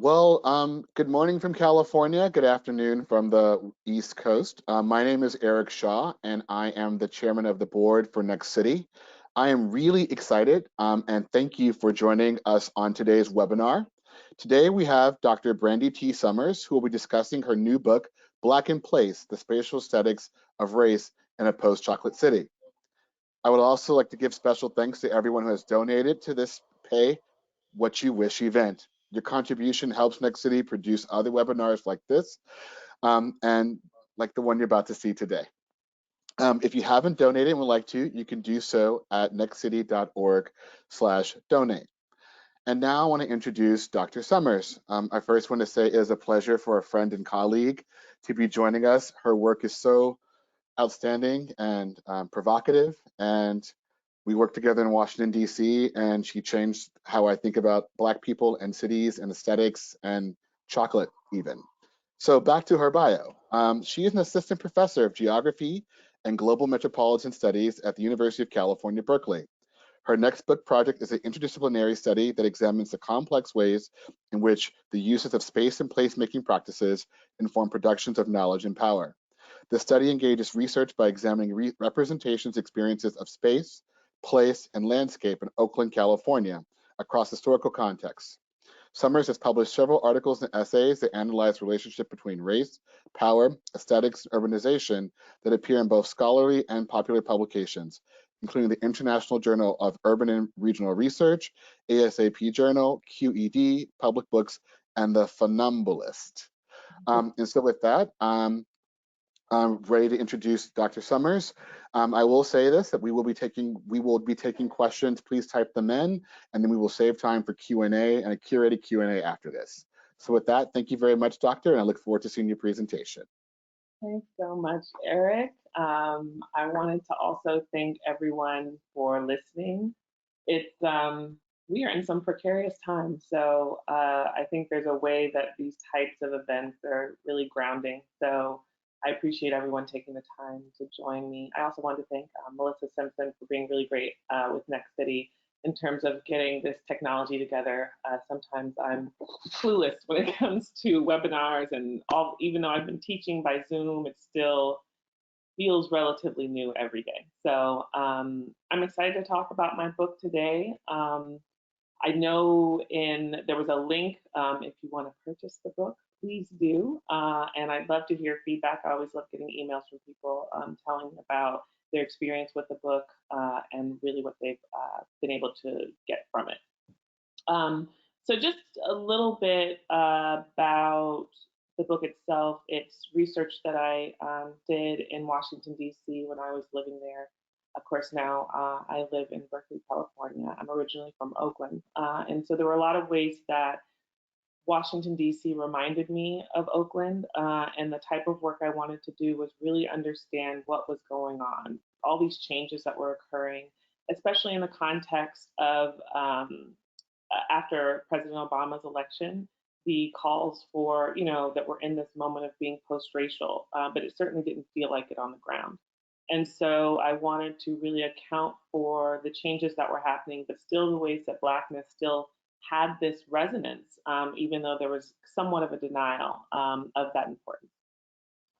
Good morning from California. Good afternoon from the East Coast. My name is Eric Shaw, and I am the chairman of the board for Next City. I am really excited, and thank you for joining us on today's webinar. Today we have Dr. Brandi T. Summers, who will be discussing her new book, Black in Place, The Spatial Aesthetics of Race in a Post-Chocolate City. I would also like to give special thanks to everyone who has donated to this Pay What You Wish event. Your contribution helps Next City produce other webinars like this and like the one you're about to see today. If you haven't donated and would like to, you can do so at nextcity.org/donate. And now I want to introduce Dr. Summers. I first want to say it is a pleasure for a friend and colleague to be joining us. Her work is so outstanding and provocative, and we worked together in Washington, D.C., and she changed how I think about Black people and cities and aesthetics and chocolate even. So back to her bio. She is an assistant professor of geography and global metropolitan studies at the University of California, Berkeley. Her next book project is an interdisciplinary study that examines the complex ways in which the uses of space and placemaking practices inform productions of knowledge and power. The study engages research by examining representations experiences of space, place, and landscape in Oakland, California, across historical contexts. Summers has published several articles and essays that analyze the relationship between race, power, aesthetics, and urbanization that appear in both scholarly and popular publications, including the International Journal of Urban and Regional Research, ASAP Journal, QED, Public Books, and The Funambulist. And so with that, I'm ready to introduce Dr. Summers. I will say this, that we will be taking questions. Please type them in, and then we will save time for Q&A and a curated Q&A after this. So with that, thank you very much, Doctor, and I look forward to seeing your presentation. Thanks so much, Eric. I wanted to also thank everyone for listening. It's we are in some precarious times, so I think there's a way that these types of events are really grounding. So I appreciate everyone taking the time to join me. I also want to thank Melissa Simpson for being really great with Next City in terms of getting this technology together. Sometimes I'm clueless when it comes to webinars and all, even though I've been teaching by Zoom, it still feels relatively new every day. So I'm excited to talk about my book today. I know there was a link if you want to purchase the book, please do. And I'd love to hear feedback. I always love getting emails from people telling about their experience with the book and really what they've been able to get from it. So just a little bit about the book itself. It's research that I did in Washington, D.C. when I was living there. Of course, now I live in Berkeley, California. I'm originally from Oakland. And so there were a lot of ways that Washington, D.C. reminded me of Oakland, and the type of work I wanted to do was really understand what was going on, all these changes that were occurring, especially in the context of after President Obama's election, the calls for, that we're in this moment of being post-racial, but it certainly didn't feel like it on the ground. And so I wanted to really account for the changes that were happening, but still the ways that Blackness still had this resonance, even though there was somewhat of a denial of that importance.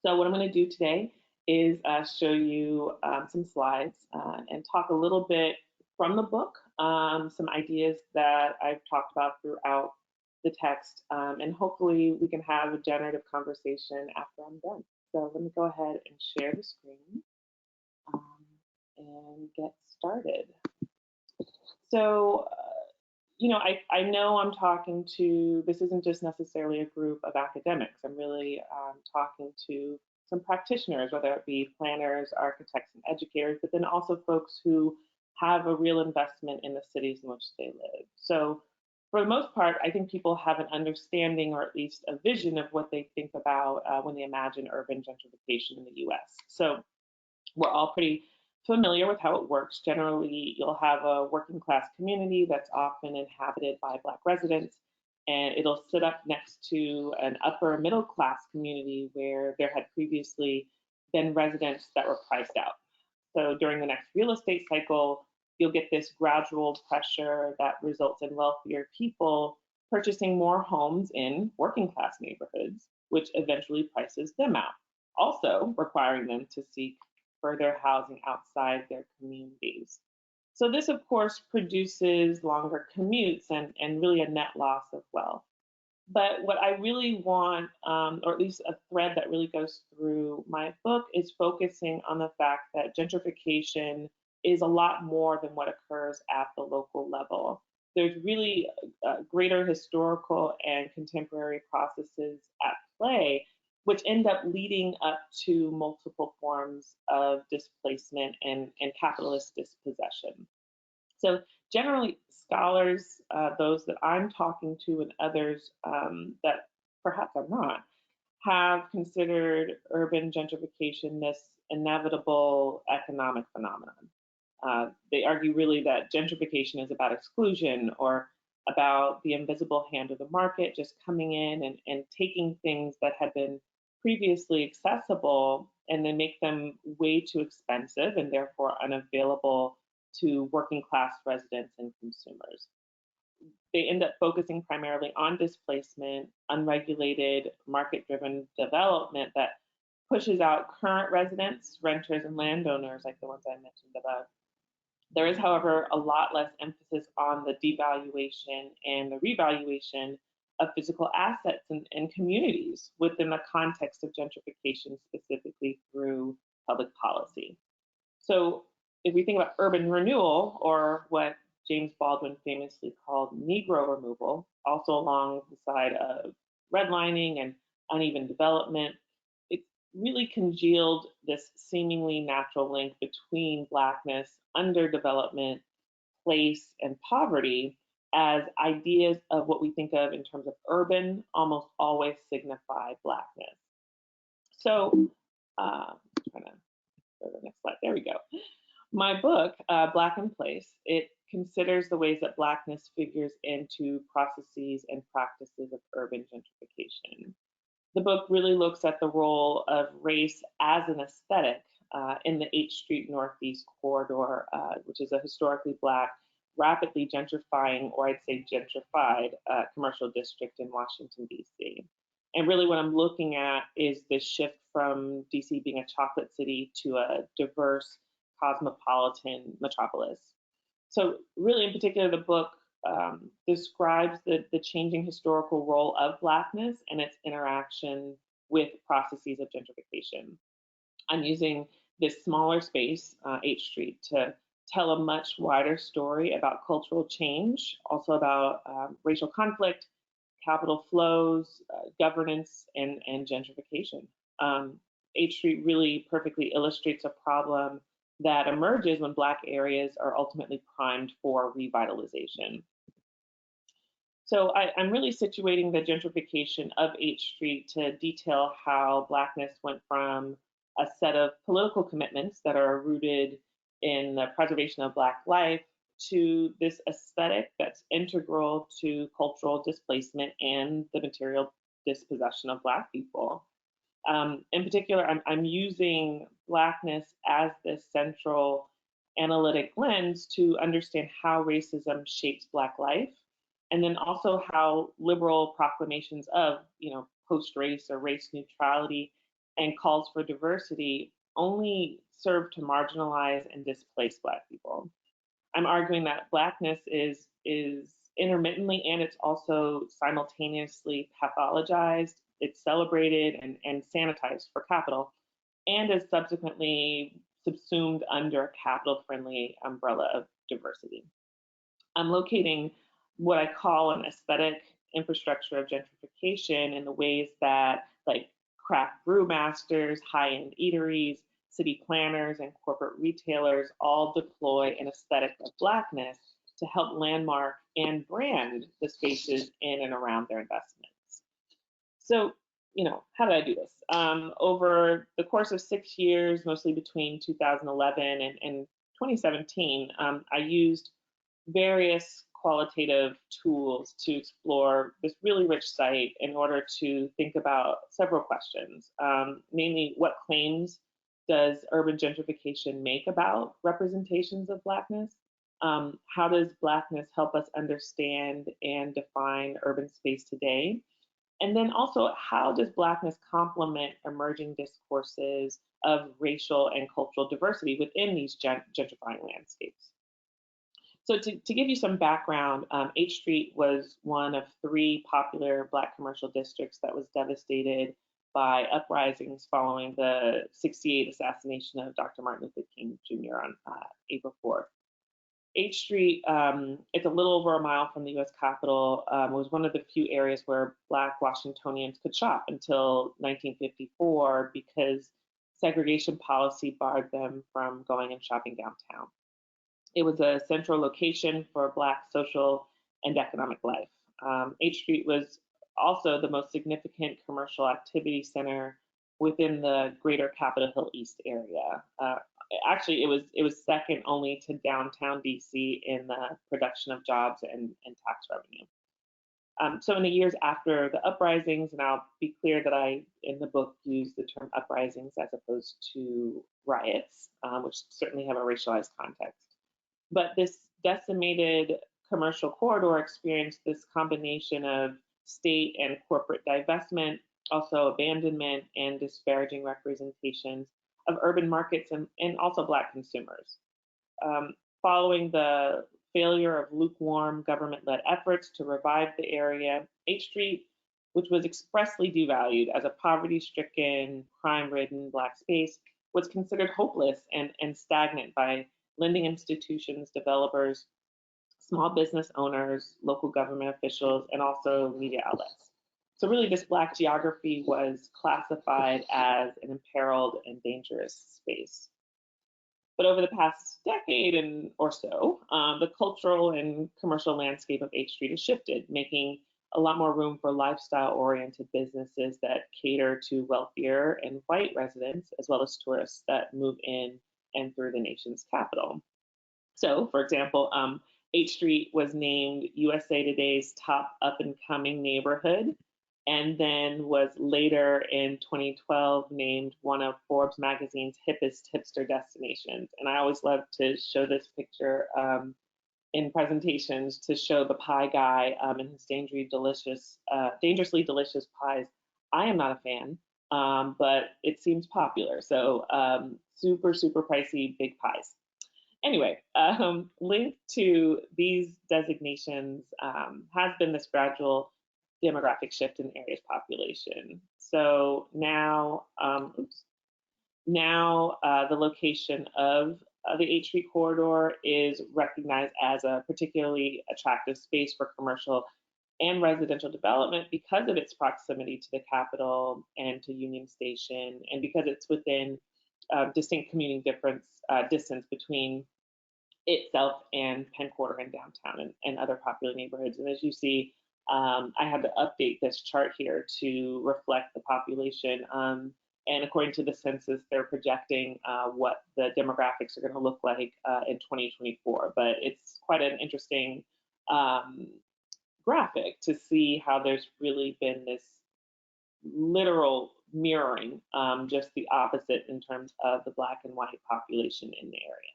So what I'm going to do today is show you some slides and talk a little bit from the book, some ideas that I've talked about throughout the text, and hopefully we can have a generative conversation after I'm done. So let me go ahead and share the screen and get started. So, I know I'm talking to, this isn't just necessarily a group of academics. I'm really talking to some practitioners, whether it be planners, architects, and educators, but then also folks who have a real investment in the cities in which they live. So for the most part, I think people have an understanding or at least a vision of what they think about when they imagine urban gentrification in the US. So we're all pretty familiar with how it works. Generally, you'll have a working class community that's often inhabited by Black residents, and it'll sit up next to an upper middle class community where there had previously been residents that were priced out. So during the next real estate cycle, you'll get this gradual pressure that results in wealthier people purchasing more homes in working class neighborhoods, which eventually prices them out, also requiring them to seek further housing outside their communities. So this, of course, produces longer commutes and really a net loss of wealth. But what I really want, or at least a thread that really goes through my book, is focusing on the fact that gentrification is a lot more than what occurs at the local level. There's really greater historical and contemporary processes at play, which end up leading up to multiple forms of displacement and capitalist dispossession. So generally, scholars, those that I'm talking to and others that perhaps I'm not, have considered urban gentrification this inevitable economic phenomenon. They argue really that gentrification is about exclusion or about the invisible hand of the market just coming in and taking things that had been previously accessible and then make them way too expensive and therefore unavailable to working class residents and consumers. They end up focusing primarily on displacement, unregulated, market driven development that pushes out current residents, renters, and landowners like the ones I mentioned above. There is, however, a lot less emphasis on the devaluation and the revaluation of physical assets and communities within the context of gentrification, specifically through public policy. So if we think about urban renewal, or what James Baldwin famously called Negro removal, also along the side of redlining and uneven development, it really congealed this seemingly natural link between Blackness, underdevelopment, place, and poverty as ideas of what we think of in terms of urban almost always signify Blackness. So, trying to go to the next slide. There we go. My book, Black in Place, it considers the ways that Blackness figures into processes and practices of urban gentrification. The book really looks at the role of race as an aesthetic in the 8th Street Northeast corridor, which is a historically Black, rapidly gentrifying, or I'd say gentrified, commercial district in Washington, D.C. And really what I'm looking at is this shift from D.C. being a chocolate city to a diverse, cosmopolitan metropolis. So really, in particular, the book describes the changing historical role of Blackness and its interaction with processes of gentrification. I'm using this smaller space, 8th Street, to tell a much wider story about cultural change, also about racial conflict, capital flows, governance, and gentrification. 8th Street really perfectly illustrates a problem that emerges when Black areas are ultimately primed for revitalization. So I'm really situating the gentrification of 8th Street to detail how Blackness went from a set of political commitments that are rooted in the preservation of Black life to this aesthetic that's integral to cultural displacement and the material dispossession of Black people. In particular, I'm using Blackness as this central analytic lens to understand how racism shapes Black life, and then also how liberal proclamations of, post-race or race neutrality and calls for diversity only serve to marginalize and displace Black people. I'm arguing that Blackness is intermittently and it's also simultaneously pathologized, it's celebrated and sanitized for capital, and is subsequently subsumed under a capital-friendly umbrella of diversity. I'm locating what I call an aesthetic infrastructure of gentrification in the ways that like craft brewmasters, high-end eateries, city planners, and corporate retailers all deploy an aesthetic of Blackness to help landmark and brand the spaces in and around their investments. So, how did I do this? Over the course of 6 years, mostly between 2011 and 2017, I used various qualitative tools to explore this really rich site in order to think about several questions, namely, what claims does urban gentrification make about representations of Blackness? How does Blackness help us understand and define urban space today? And then also, how does Blackness complement emerging discourses of racial and cultural diversity within these gentrifying landscapes? So to give you some background, H Street was one of three popular Black commercial districts that was devastated by uprisings following the '68 assassination of Dr. Martin Luther King Jr. on April 4th. H Street, it's a little over a mile from the US Capitol, was one of the few areas where Black Washingtonians could shop until 1954 because segregation policy barred them from going and shopping downtown. It was a central location for Black social and economic life. H Street was also the most significant commercial activity center within the greater Capitol Hill East area. Actually, it was second only to downtown DC in the production of jobs and tax revenue. So in the years after the uprisings, and I'll be clear that I, in the book, use the term uprisings as opposed to riots, which certainly have a racialized context. But this decimated commercial corridor experienced this combination of state and corporate divestment, also abandonment and disparaging representations of urban markets and also Black consumers. Following the failure of lukewarm government-led efforts to revive the area, H Street, which was expressly devalued as a poverty-stricken, crime-ridden Black space, was considered hopeless and stagnant by lending institutions, developers, small business owners, local government officials, and also media outlets. So really this Black geography was classified as an imperiled and dangerous space. But over the past decade or so, the cultural and commercial landscape of H Street has shifted, making a lot more room for lifestyle-oriented businesses that cater to wealthier and white residents, as well as tourists that move in and through the nation's capital. So, for example, H Street was named USA Today's top up-and-coming neighborhood, and then was later in 2012 named one of Forbes magazine's hippest hipster destinations. And I always love to show this picture in presentations to show the pie guy and his dangerously delicious pies. I am not a fan, but it seems popular. So super, super pricey big pies. Anyway, linked to these designations has been this gradual demographic shift in the area's population. So now, the location of the H Street corridor is recognized as a particularly attractive space for commercial and residential development because of its proximity to the Capitol and to Union Station, and because it's within distinct commuting distance between itself and Penn Quarter and downtown and other popular neighborhoods. And as you see, I had to update this chart here to reflect the population. And according to the census, they're projecting what the demographics are going to look like in 2024. But it's quite an interesting graphic to see how there's really been this literal mirroring, just the opposite in terms of the Black and white population in the area.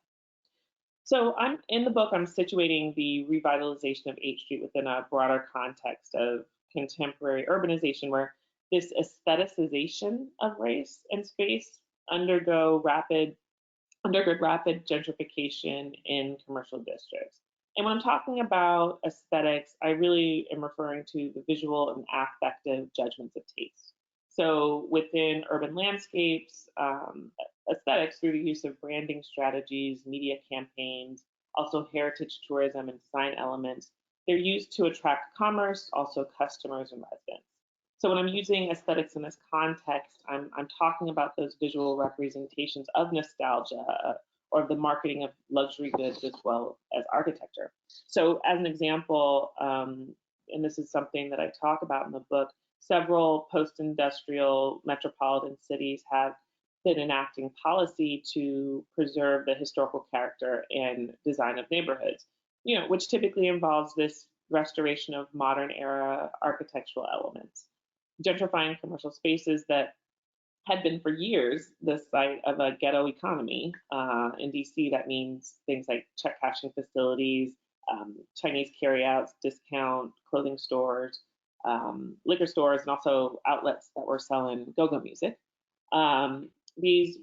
So in the book, I'm situating the revitalization of H Street within a broader context of contemporary urbanization, where this aestheticization of race and space undergo rapid gentrification in commercial districts. And when I'm talking about aesthetics, I really am referring to the visual and affective judgments of taste. So within urban landscapes, aesthetics through the use of branding strategies, media campaigns, also heritage tourism and design elements, they're used to attract commerce, also customers and residents. So when I'm using aesthetics in this context, I'm talking about those visual representations of nostalgia or the marketing of luxury goods as well as architecture. So as an example, and this is something that I talk about in the book, several post-industrial metropolitan cities have been enacting policy to preserve the historical character and design of neighborhoods, which typically involves this restoration of modern era architectural elements. Gentrifying commercial spaces that had been for years the site of a ghetto economy. In DC, that means things like check cashing facilities, Chinese carryouts, discount clothing stores, liquor stores, and also outlets that were selling go-go music. These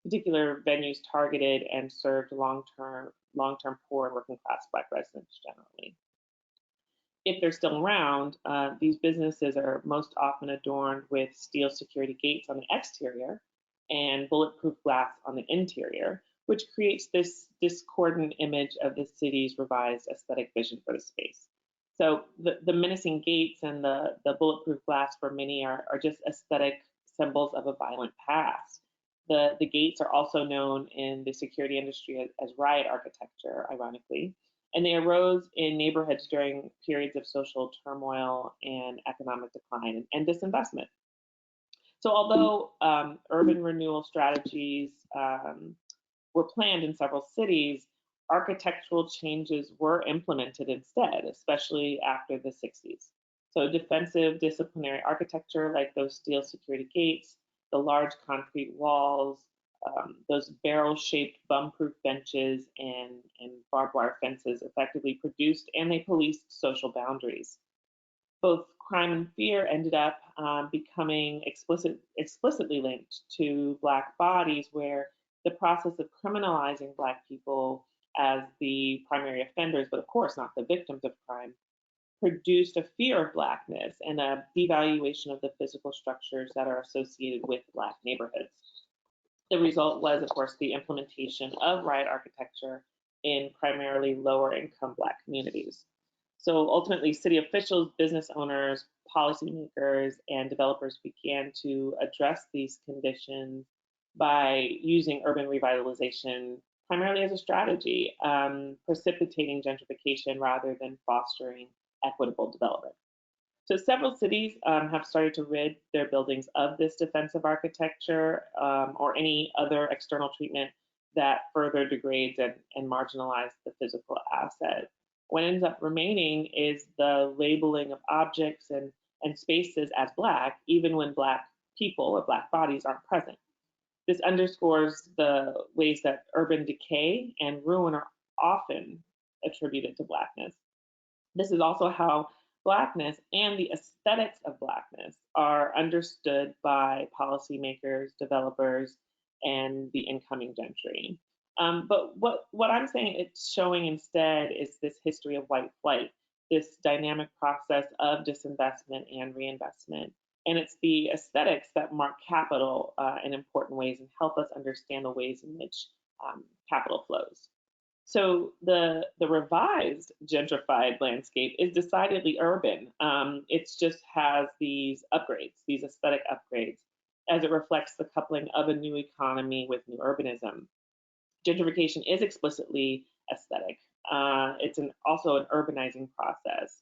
particular venues targeted and served long-term poor and working class Black residents generally. If they're still around, these businesses are most often adorned with steel security gates on the exterior and bulletproof glass on the interior, which creates this discordant image of the city's revised aesthetic vision for the space. So the menacing gates and the bulletproof glass for many are just aesthetic symbols of a violent past. The gates are also known in the security industry as riot architecture, ironically, and they arose in neighborhoods during periods of social turmoil and economic decline and disinvestment. So although urban renewal strategies were planned in several cities, architectural changes were implemented instead, especially after the 60s. So defensive disciplinary architecture like those steel security gates, the large concrete walls, those barrel-shaped bomb-proof benches and barbed wire fences effectively produced and they policed social boundaries. Both crime and fear ended up becoming explicitly linked to Black bodies, where the process of criminalizing Black people as the primary offenders, but of course not the victims of crime, produced a fear of Blackness and a devaluation of the physical structures that are associated with Black neighborhoods. The result was, of course, the implementation of riot architecture in primarily lower income Black communities. So ultimately, city officials, business owners, policymakers, and developers began to address these conditions by using urban revitalization primarily as a strategy, precipitating gentrification rather than fostering equitable development. So several cities have started to rid their buildings of this defensive architecture or any other external treatment that further degrades and marginalizes the physical asset. What ends up remaining is the labeling of objects and spaces as Black, even when Black people or Black bodies aren't present. This underscores the ways that urban decay and ruin are often attributed to Blackness. This is also how Blackness and the aesthetics of Blackness are understood by policymakers, developers, and the incoming gentry. But what I'm saying it's showing instead is this history of white flight, this dynamic process of disinvestment and reinvestment. And it's the aesthetics that mark capital in important ways and help us understand the ways in which capital flows. So the revised gentrified landscape is decidedly urban. It just has these upgrades, these aesthetic upgrades, as it reflects the coupling of a new economy with new urbanism. Gentrification is explicitly aesthetic. It's also an urbanizing process.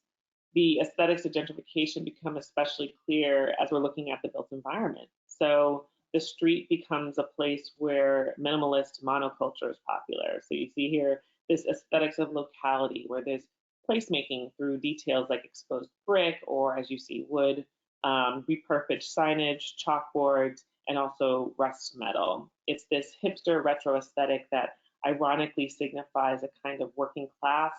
The aesthetics of gentrification become especially clear as we're looking at the built environment. So the street becomes a place where minimalist monoculture is popular. So you see here this aesthetics of locality where there's placemaking through details like exposed brick or, as you see, wood, repurposed signage, chalkboards, and also rust metal. It's this hipster retro aesthetic that ironically signifies a kind of working class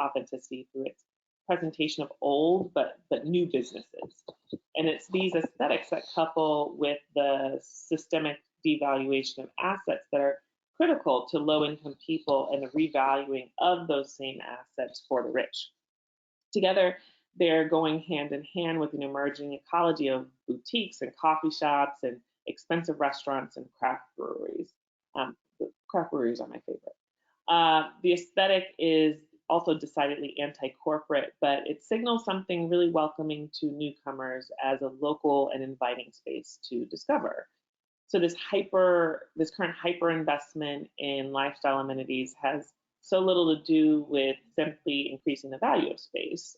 authenticity through its presentation of old but new businesses. And it's these aesthetics that couple with the systemic devaluation of assets that are critical to low-income people and the revaluing of those same assets for the rich. Together, they're going hand in hand with an emerging ecology of boutiques and coffee shops and expensive restaurants and craft breweries. Craft breweries are my favorite. The aesthetic is also decidedly anti-corporate, but it signals something really welcoming to newcomers as a local and inviting space to discover. So this current hyper investment in lifestyle amenities has so little to do with simply increasing the value of space.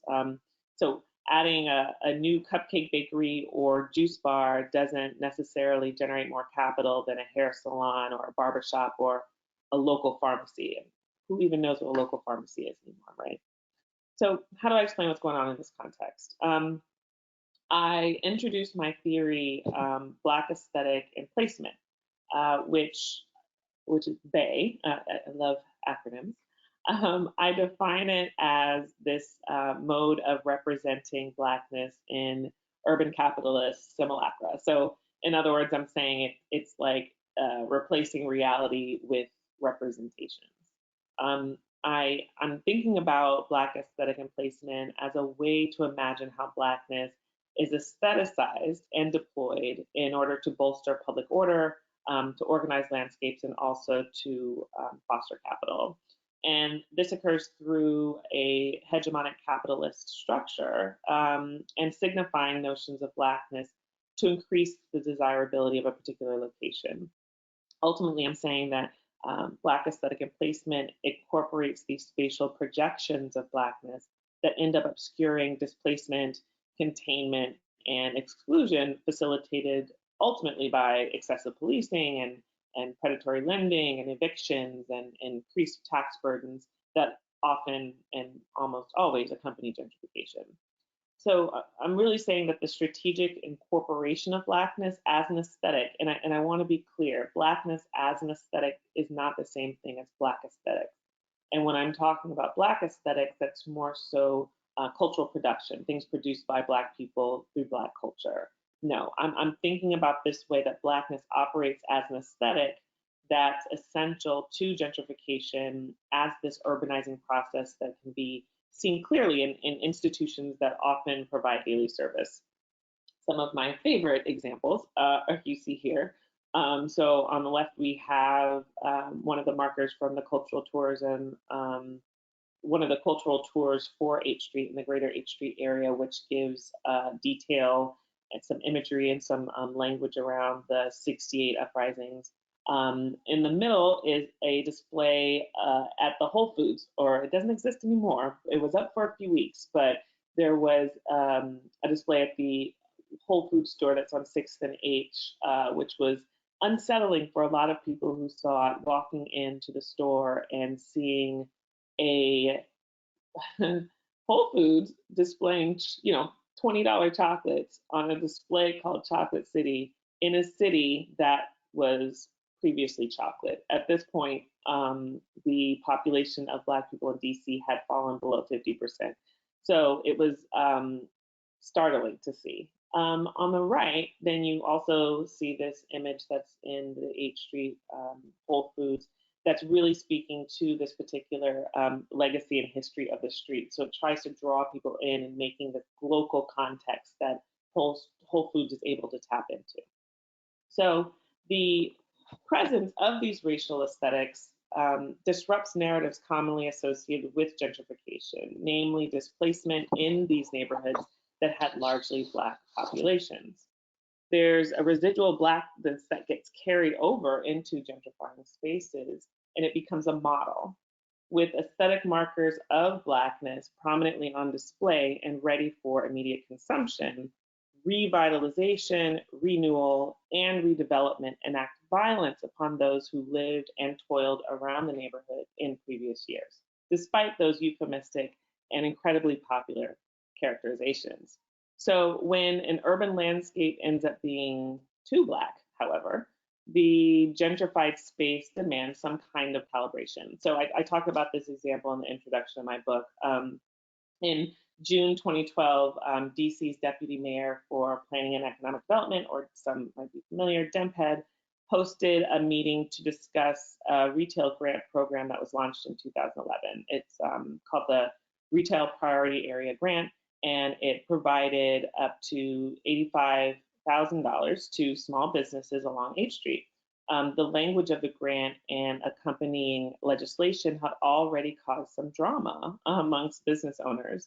So adding a new cupcake bakery or juice bar doesn't necessarily generate more capital than a hair salon or a barbershop or a local pharmacy. Who even knows what a local pharmacy is anymore, right? So how do I explain what's going on in this context? I introduced my theory, Black aesthetic and placement, which is BAE. I love acronyms. I define it as this mode of representing Blackness in urban capitalist simulacra. So, in other words, I'm saying it's like replacing reality with representations. I'm thinking about Black aesthetic and placement as a way to imagine how Blackness is aestheticized and deployed in order to bolster public order, to organize landscapes, and also to foster capital. And this occurs through a hegemonic capitalist structure, and signifying notions of Blackness to increase the desirability of a particular location. Ultimately, I'm saying that Black aesthetic and placement incorporates these spatial projections of Blackness that end up obscuring displacement, containment, and exclusion, facilitated ultimately by excessive policing and predatory lending and evictions and increased tax burdens that often and almost always accompany gentrification. So I'm really saying that the strategic incorporation of Blackness as an aesthetic, and I want to be clear, Blackness as an aesthetic is not the same thing as Black aesthetics. And when I'm talking about Black aesthetics, that's more so cultural production, things produced by Black people through Black culture. No, I'm thinking about this way that Blackness operates as an aesthetic that's essential to gentrification as this urbanizing process that can be seen clearly in institutions that often provide daily service. Some of my favorite examples you see here. So on the left, we have one of the markers from the cultural tourism, one of the cultural tours for H Street in the greater H Street area, which gives detail and some imagery and some language around the 68 uprisings. In the middle is a display at the Whole Foods, or it doesn't exist anymore. It was up for a few weeks, but there was a display at the Whole Foods store that's on 6th and H, which was unsettling for a lot of people who saw it walking into the store and seeing a Whole Foods displaying, $20 chocolates on a display called Chocolate City in a city that was previously chocolate. At this point, the population of Black people in DC had fallen below 50%. So it was startling to see. On the right, then you also see this image that's in the H Street Whole Foods that's really speaking to this particular legacy and history of the street. So it tries to draw people in and making the local context that Whole Foods is able to tap into. So the presence of these racial aesthetics disrupts narratives commonly associated with gentrification, namely displacement in these neighborhoods that had largely Black populations. There's a residual Blackness that gets carried over into gentrifying spaces, and it becomes a model with aesthetic markers of Blackness prominently on display and ready for immediate consumption. Revitalization, renewal, and redevelopment enact violence upon those who lived and toiled around the neighborhood in previous years, despite those euphemistic and incredibly popular characterizations. So when an urban landscape ends up being too Black, however, the gentrified space demands some kind of calibration. So I talk about this example in the introduction of my book. In June 2012, DC's Deputy Mayor for Planning and Economic Development, or some might be familiar, DEMPED, hosted a meeting to discuss a retail grant program that was launched in 2011. It's called the Retail Priority Area Grant, and it provided up to $85,000 to small businesses along H Street. The language of the grant and accompanying legislation had already caused some drama amongst business owners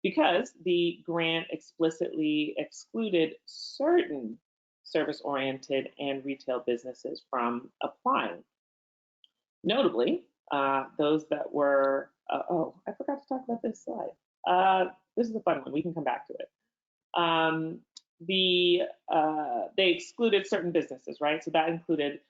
because the grant explicitly excluded certain service-oriented and retail businesses from applying. Notably, those that were, I forgot to talk about this slide. This is a fun one, we can come back to it. They excluded certain businesses, right? So that included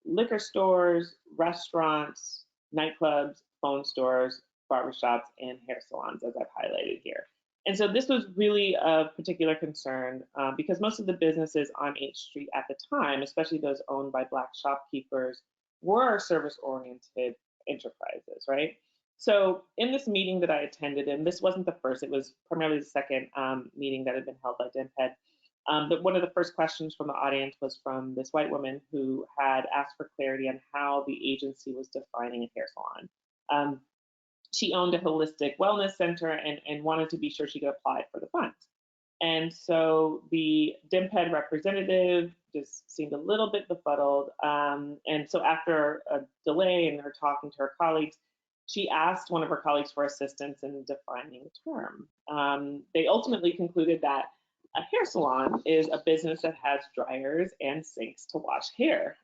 liquor stores, restaurants, nightclubs, phone stores, barbershops, and hair salons, as I've highlighted here. And so this was really a particular concern because most of the businesses on H Street at the time, especially those owned by Black shopkeepers, were service-oriented enterprises, right? So in this meeting that I attended, and this wasn't the first, it was primarily the second meeting that had been held by DIMPED, but one of the first questions from the audience was from this white woman who had asked for clarity on how the agency was defining a hair salon. She owned a holistic wellness center and wanted to be sure she could apply for the funds. And so the DIMPED representative just seemed a little bit befuddled. And so after a delay in her talking to her colleagues, she asked one of her colleagues for assistance in defining the term. They ultimately concluded that a hair salon is a business that has dryers and sinks to wash hair.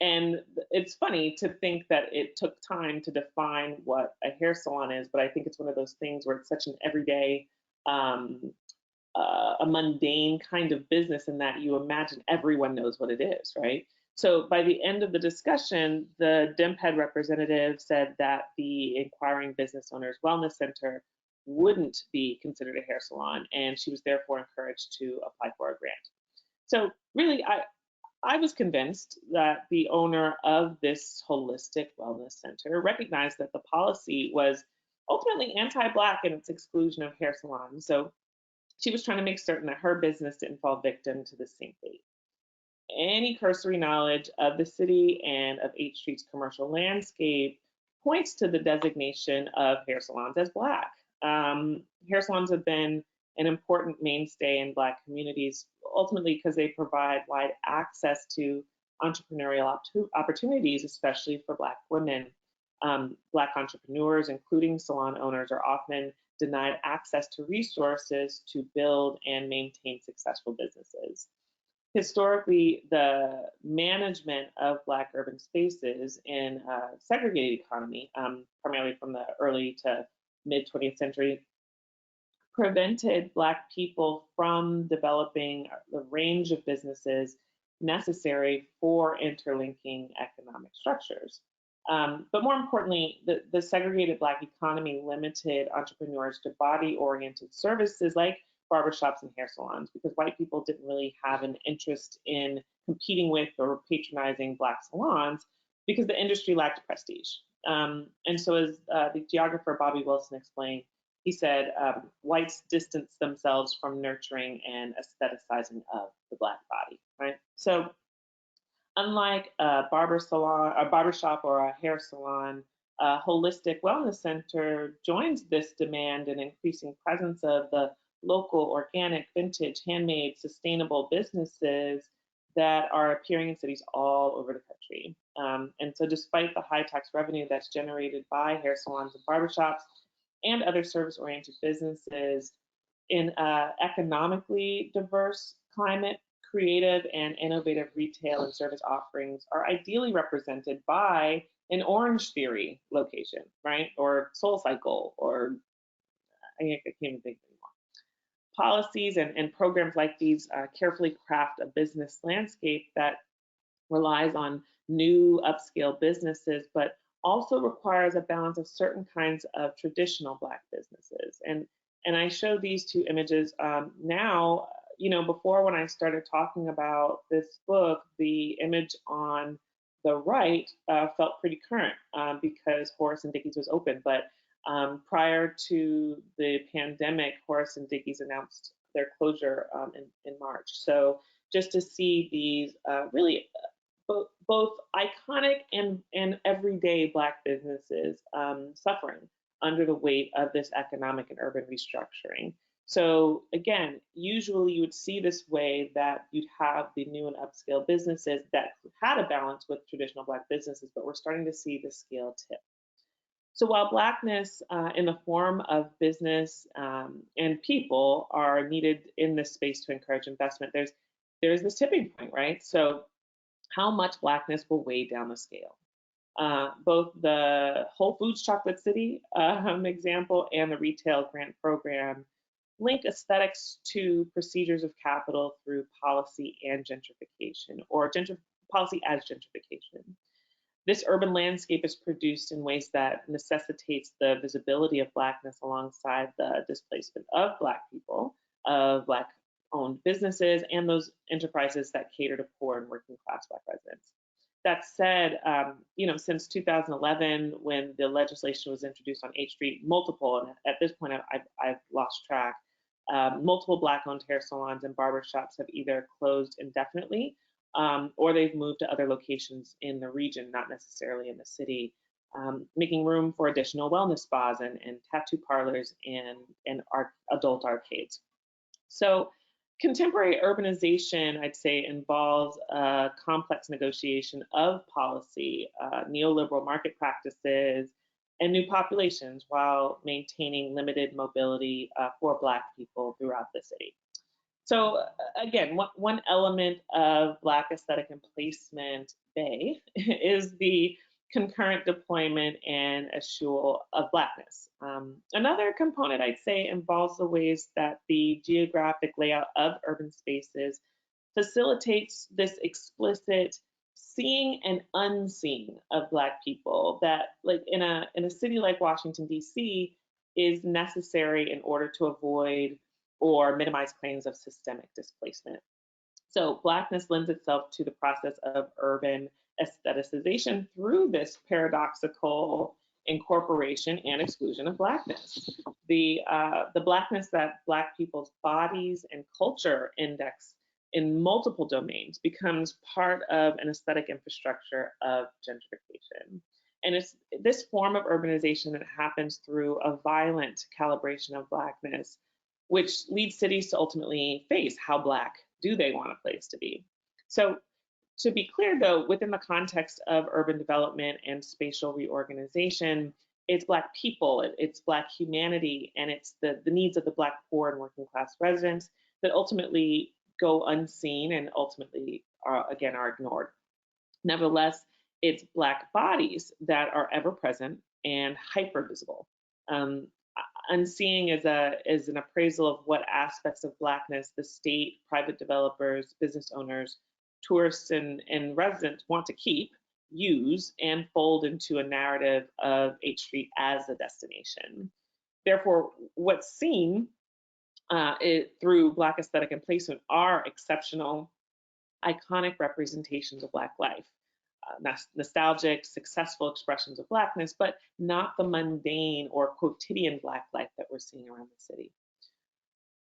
And it's funny to think that it took time to define what a hair salon is, but I think it's one of those things where it's such an everyday, a mundane kind of business in that you imagine everyone knows what it is, right? So by the end of the discussion, the DIMPED representative said that the Inquiring Business Owners Wellness Center wouldn't be considered a hair salon, and she was therefore encouraged to apply for a grant. So really, I was convinced that the owner of this holistic wellness center recognized that the policy was ultimately anti-Black in its exclusion of hair salons. So she was trying to make certain that her business didn't fall victim to the same fate. Any cursory knowledge of the city and of H Street's commercial landscape points to the designation of hair salons as Black. Hair salons have been an important mainstay in Black communities, ultimately because they provide wide access to entrepreneurial opportunities, especially for Black women. Black entrepreneurs, including salon owners, are often denied access to resources to build and maintain successful businesses. Historically, the management of Black urban spaces in a segregated economy, primarily from the early to mid 20th century, prevented Black people from developing the range of businesses necessary for interlinking economic structures. But more importantly, the segregated Black economy limited entrepreneurs to body-oriented services like barbershops and hair salons because white people didn't really have an interest in competing with or patronizing Black salons because the industry lacked prestige. And so as the geographer Bobby Wilson explained, he said, whites distance themselves from nurturing and aestheticizing of the Black body, right? So unlike a barbershop or a hair salon, a holistic wellness center joins this demand and increasing presence of the local, organic, vintage, handmade, sustainable businesses that are appearing in cities all over the country. And so despite the high tax revenue that's generated by hair salons and barbershops and other service-oriented businesses in an economically diverse climate, creative and innovative retail and service offerings are ideally represented by an Orange Theory location, right? Or Soul Cycle, or I can't even think anymore. Policies and programs like these carefully craft a business landscape that relies on new upscale businesses, but also requires a balance of certain kinds of traditional Black businesses. And I show these two images now. You know, before when I started talking about this book, the image on the right felt pretty current because Horace and Dickies was open. But prior to the pandemic, Horace and Dickies announced their closure in March. So just to see these really both iconic and everyday Black businesses suffering under the weight of this economic and urban restructuring. So again, usually you would see this way that you'd have the new and upscale businesses that had a balance with traditional Black businesses, but we're starting to see the scale tip. So while Blackness in the form of business and people are needed in this space to encourage investment, there's this tipping point, right? So how much Blackness will weigh down the scale? Both the Whole Foods Chocolate City example and the retail grant program link aesthetics to procedures of capital through policy and gentrification, or policy as gentrification. This urban landscape is produced in ways that necessitates the visibility of Blackness alongside the displacement of Black people, of Black owned businesses, and those enterprises that cater to poor and working class Black residents. That said, since 2011, when the legislation was introduced on H Street, multiple, and at this point I've lost track, multiple Black-owned hair salons and barbershops have either closed indefinitely or they've moved to other locations in the region, not necessarily in the city, making room for additional wellness spas and tattoo parlors and adult arcades. So contemporary urbanization, I'd say, involves a complex negotiation of policy, neoliberal market practices, and new populations while maintaining limited mobility for Black people throughout the city. So again, one element of Black aesthetic and placement bay is the concurrent deployment and eschewal of Blackness. Another component I'd say involves the ways that the geographic layout of urban spaces facilitates this explicit seeing and unseeing of Black people that, like in a city like Washington, D.C., is necessary in order to avoid or minimize claims of systemic displacement. So Blackness lends itself to the process of urban aestheticization through this paradoxical incorporation and exclusion of Blackness. The Blackness that Black people's bodies and culture index in multiple domains becomes part of an aesthetic infrastructure of gentrification. And it's this form of urbanization that happens through a violent calibration of Blackness, which leads cities to ultimately face how Black do they want a place to be. So to be clear, though, within the context of urban development and spatial reorganization, it's Black people, it's Black humanity, and it's the needs of the Black poor and working class residents that ultimately go unseen and ultimately are ignored. Nevertheless, it's Black bodies that are ever present and hyper visible. Unseeing is an appraisal of what aspects of Blackness the state, private developers, business owners, tourists, and residents want to keep, use, and fold into a narrative of H Street as a destination. Therefore, what's seen through Black aesthetic and placement are exceptional, iconic representations of Black life. Nostalgic, successful expressions of Blackness, but not the mundane or quotidian Black life that we're seeing around the city.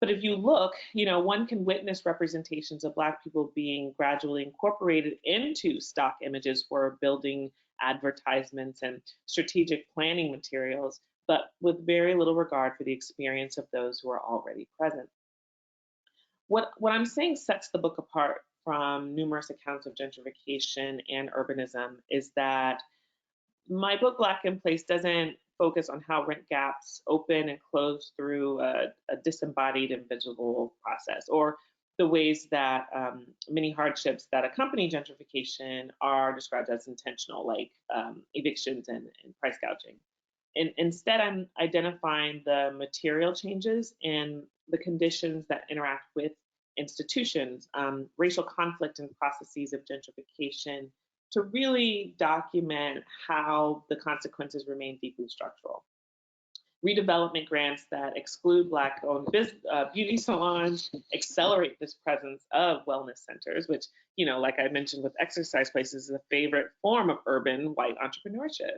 But if you look, one can witness representations of Black people being gradually incorporated into stock images for building advertisements and strategic planning materials, but with very little regard for the experience of those who are already present. What I'm saying sets the book apart from numerous accounts of gentrification and urbanism is that my book, Black in Place, doesn't focus on how rent gaps open and close through a disembodied invisible process, or the ways that many hardships that accompany gentrification are described as intentional, like evictions and price gouging. Instead, I'm identifying the material changes and the conditions that interact with institutions, racial conflict and processes of gentrification, to really document how the consequences remain deeply structural. Redevelopment grants that exclude Black-owned beauty salons accelerate this presence of wellness centers, which, like I mentioned with exercise places, is a favorite form of urban white entrepreneurship.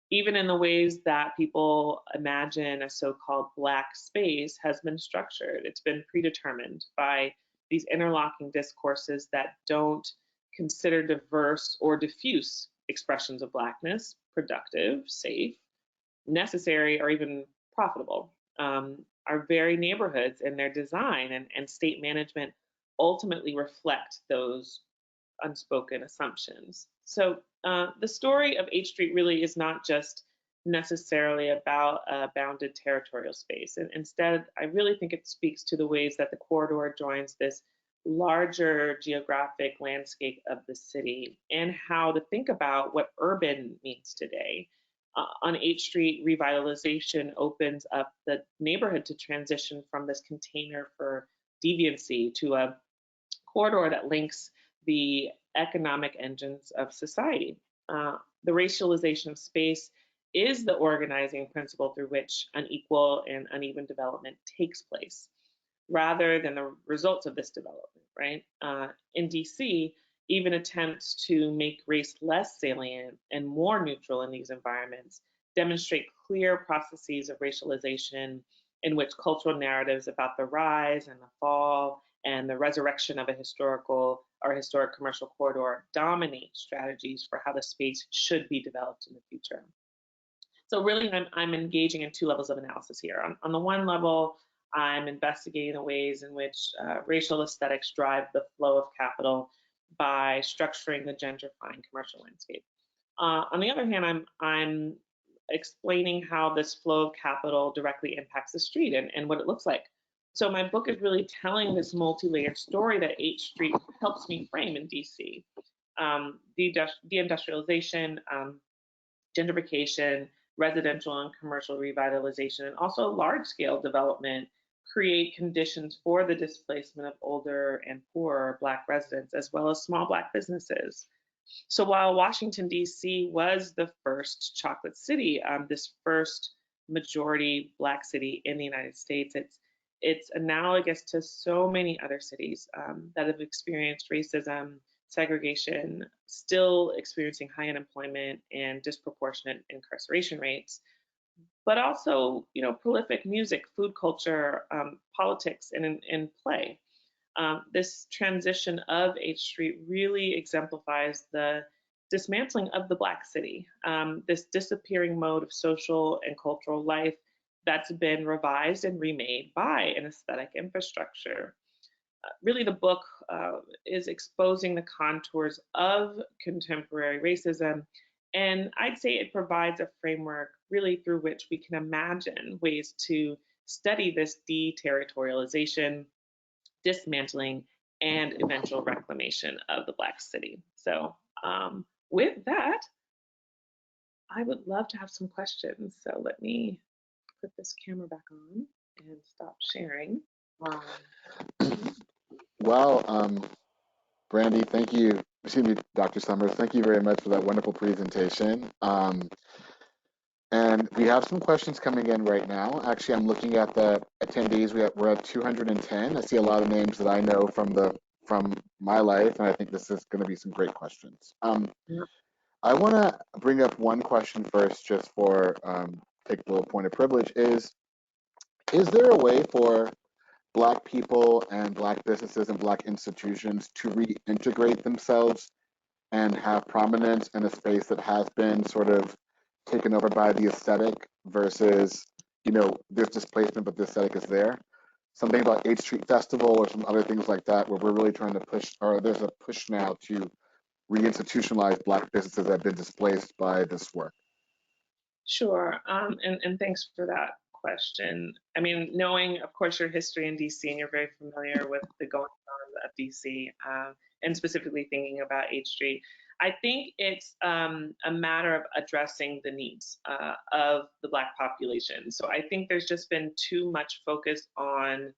Even in the ways that people imagine a so-called Black space has been structured. It's been predetermined by these interlocking discourses that don't consider diverse or diffuse expressions of Blackness productive, safe, necessary, or even profitable. Our very neighborhoods and their design and state management ultimately reflect those unspoken assumptions. So the story of H Street really is not just necessarily about a bounded territorial space. And instead, I really think it speaks to the ways that the corridor joins this larger geographic landscape of the city and how to think about what urban means today. On H Street, revitalization opens up the neighborhood to transition from this container for deviancy to a corridor that links the economic engines of society. The racialization of space is the organizing principle through which unequal and uneven development takes place, rather than the results of this development, right? In DC, even attempts to make race less salient and more neutral in these environments demonstrate clear processes of racialization in which cultural narratives about the rise and the fall and the resurrection of a historical or historic commercial corridor dominate strategies for how the space should be developed in the future. So really, I'm engaging in two levels of analysis here. On the one level, I'm investigating the ways in which racial aesthetics drive the flow of capital by structuring the gentrifying commercial landscape. On the other hand, I'm explaining how this flow of capital directly impacts the street and what it looks like. So my book is really telling this multi-layered story that H Street helps me frame in DC. Deindustrialization, gentrification, residential and commercial revitalization, and also large-scale development create conditions for the displacement of older and poorer Black residents, as well as small Black businesses. So while Washington, D.C. was the first chocolate city, this first majority Black city in the United States, it's analogous to so many other cities that have experienced racism, segregation, still experiencing high unemployment and disproportionate incarceration rates, but also, prolific music, food culture, politics, and play. This transition of H Street really exemplifies the dismantling of the Black city, this disappearing mode of social and cultural life that's been revised and remade by an aesthetic infrastructure. Really, the book is exposing the contours of contemporary racism, and I'd say it provides a framework really through which we can imagine ways to study this deterritorialization, dismantling, and eventual reclamation of the Black city. So with that, I would love to have some questions. So let me put this camera back on and stop sharing. Well, Brandi, thank you. Excuse me, Dr. Summers, thank you very much for that wonderful presentation. And we have some questions coming in right now. Actually, I'm looking at the attendees. We're at 210. I see a lot of names that I know from my life, and I think this is going to be some great questions. I want to bring up one question first, just for take a little point of privilege. Is there a way for Black people and Black businesses and Black institutions to reintegrate themselves and have prominence in a space that has been sort of taken over by the aesthetic versus, there's displacement, but the aesthetic is there? Something about H Street Festival or some other things like that, where we're really trying to push, or there's a push now to reinstitutionalize Black businesses that have been displaced by this work. Sure, and thanks for that question. I mean, knowing, of course, your history in DC, and you're very familiar with the goings-on of DC, and specifically thinking about H Street, I think it's a matter of addressing the needs of the Black population. So I think there's just been too much focus on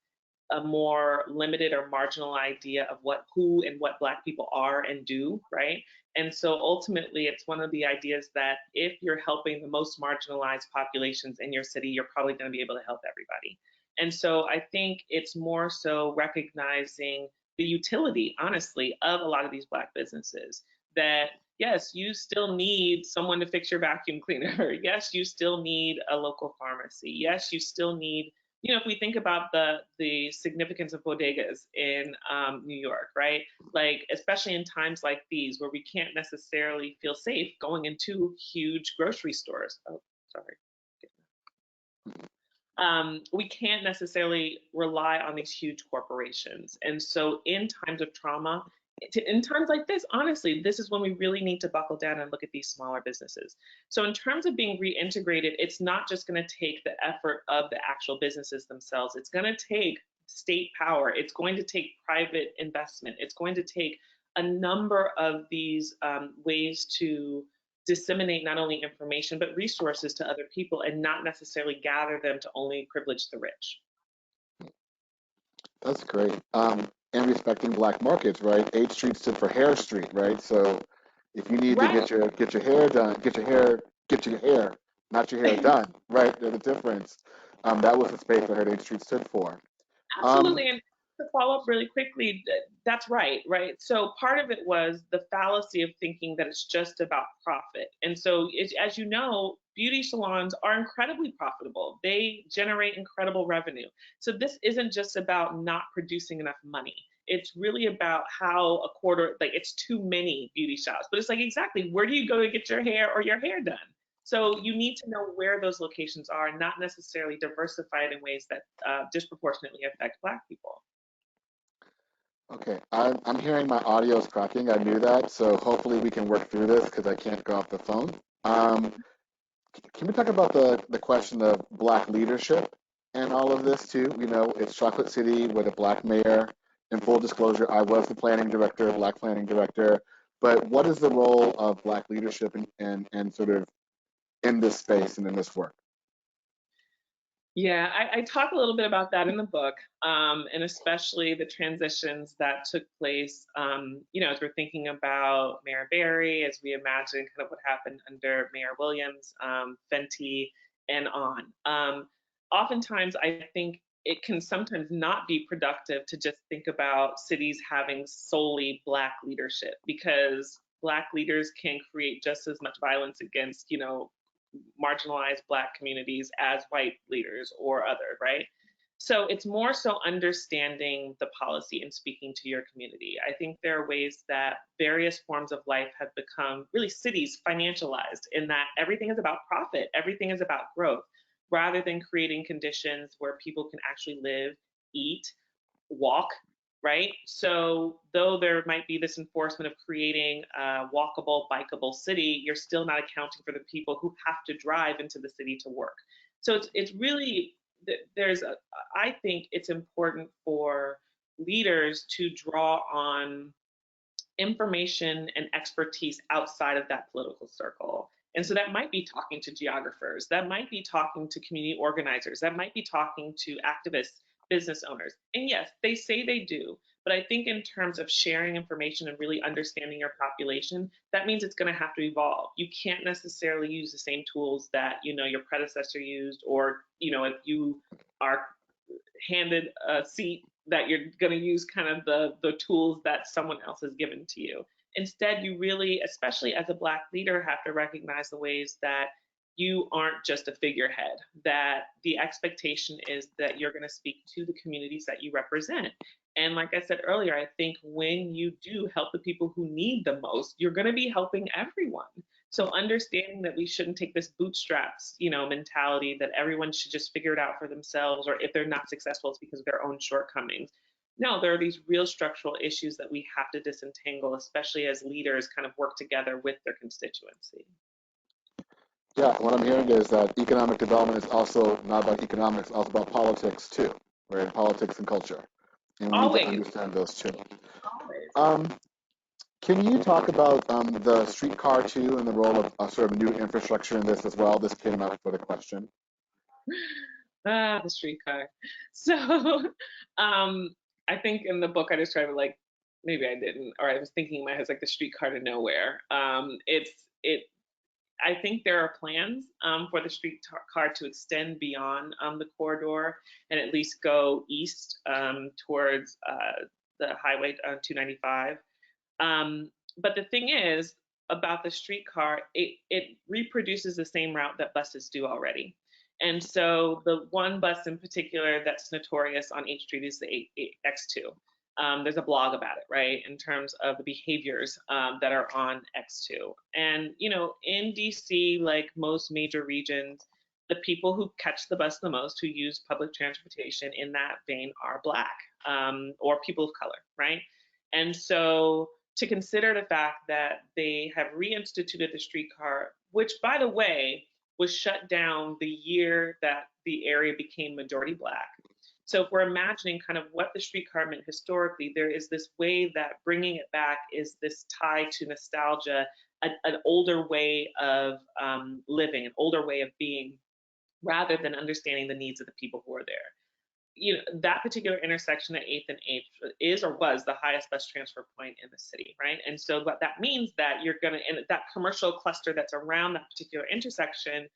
a more limited or marginal idea of who and what Black people are and do, right? And so ultimately, it's one of the ideas that if you're helping the most marginalized populations in your city, you're probably going to be able to help everybody. And so I think it's more so recognizing the utility, honestly, of a lot of these Black businesses. That yes, you still need someone to fix your vacuum cleaner. Yes, you still need a local pharmacy. Yes, you still need, if we think about the significance of bodegas in New York, right? Like, especially in times like these where we can't necessarily feel safe going into huge grocery stores. Oh, sorry. We can't necessarily rely on these huge corporations. And so in times of trauma, in times like this, honestly, this is when we really need to buckle down and look at these smaller businesses. So in terms of being reintegrated, it's not just going to take the effort of the actual businesses themselves. It's going to take state power. It's going to take private investment. It's going to take a number of these ways to disseminate not only information, but resources to other people and not necessarily gather them to only privilege the rich. That's great. And respecting Black markets, right? H Street stood for Hair Street, right? So If you need to Right. get your hair done, get your hair, not your hair done, right? There's a difference. That was the space that Heritage Street stood for. Um, Absolutely. And to follow up really quickly, that's right, right? So part of it was the fallacy of thinking that it's just about profit. And so, as you know, beauty salons are incredibly profitable, they generate incredible revenue. So this isn't just about not producing enough money. It's really about how a quarter, like it's too many beauty shops, but it's like exactly where do you go to get your hair or your hair done? So you need to know where those locations are, not necessarily diversified in ways that disproportionately affect Black people. okay, I'm hearing my audio is cracking. I knew that, so hopefully we can work through this because I can't go off the phone. Um, can we talk about the question of Black leadership and all of this too? You know, it's Chocolate City with a Black mayor. In full disclosure, I was the planning director, Black planning director. But what is the role of Black leadership and sort of in this space and in this work? Yeah, I talk a little bit about that in the book, and especially the transitions that took place. As we're thinking about Mayor Barry, as we imagine kind of what happened under Mayor Williams, Fenty, and on. Oftentimes, I think it can sometimes not be productive to just think about cities having solely Black leadership because Black leaders can create just as much violence against, marginalized Black communities as white leaders or other, right? So it's more so understanding the policy and speaking to your community. I think there are ways that various forms of life have become really cities financialized in that everything is about profit, everything is about growth, rather than creating conditions where people can actually live, eat, walk, right? So though there might be this enforcement of creating a walkable, bikeable city, you're still not accounting for the people who have to drive into the city to work. So it's really there's a, I think it's important for leaders to draw on information and expertise outside of that political circle. And so that might be talking to geographers, that might be talking to community organizers, that might be talking to activists, business owners. And yes, they say they do. But I think in terms of sharing information and really understanding your population, that means it's going to have to evolve. You can't necessarily use the same tools that, your predecessor used, or, if you are handed a seat that you're going to use kind of the tools that someone else has given to you. Instead, you really, especially as a Black leader, have to recognize the ways that you aren't just a figurehead, that the expectation is that you're going to speak to the communities that you represent. And like I said earlier, I think when you do help the people who need the most, you're going to be helping everyone. So understanding that we shouldn't take this bootstraps, mentality that everyone should just figure it out for themselves, or if they're not successful, it's because of their own shortcomings. No, there are these real structural issues that we have to disentangle, especially as leaders kind of work together with their constituency. Yeah, what I'm hearing is that economic development is also not about economics, also about politics too, right? Politics and culture. And we need to Always, understand those two. always. Um, can you talk about the streetcar too and the role of sort of new infrastructure in this as well? This came up for the question. The streetcar. So, um, I think in the book I described it like maybe I didn't, or I was thinking in my head it's like the streetcar to nowhere. It. I think there are plans for the streetcar to extend beyond the corridor and at least go east towards the highway 295. But the thing is about the streetcar, it reproduces the same route that buses do already. And so the one bus in particular that's notorious on H Street is the X2. There's a blog about it, right, in terms of the behaviors that are on X2. And, in DC, like most major regions, the people who catch the bus the most, who use public transportation in that vein, are Black or people of color, right? And so to consider the fact that they have reinstituted the streetcar, which, by the way, was shut down the year that the area became majority Black. So if we're imagining kind of what the streetcar meant historically, there is this way that bringing it back is this tie to nostalgia, an older way of living, an older way of being, rather than understanding the needs of the people who are there. that particular intersection at 8th and 8th is or was the highest bus transfer point in the city, right? And so what that means that you're going to, and that commercial cluster that's around that particular intersection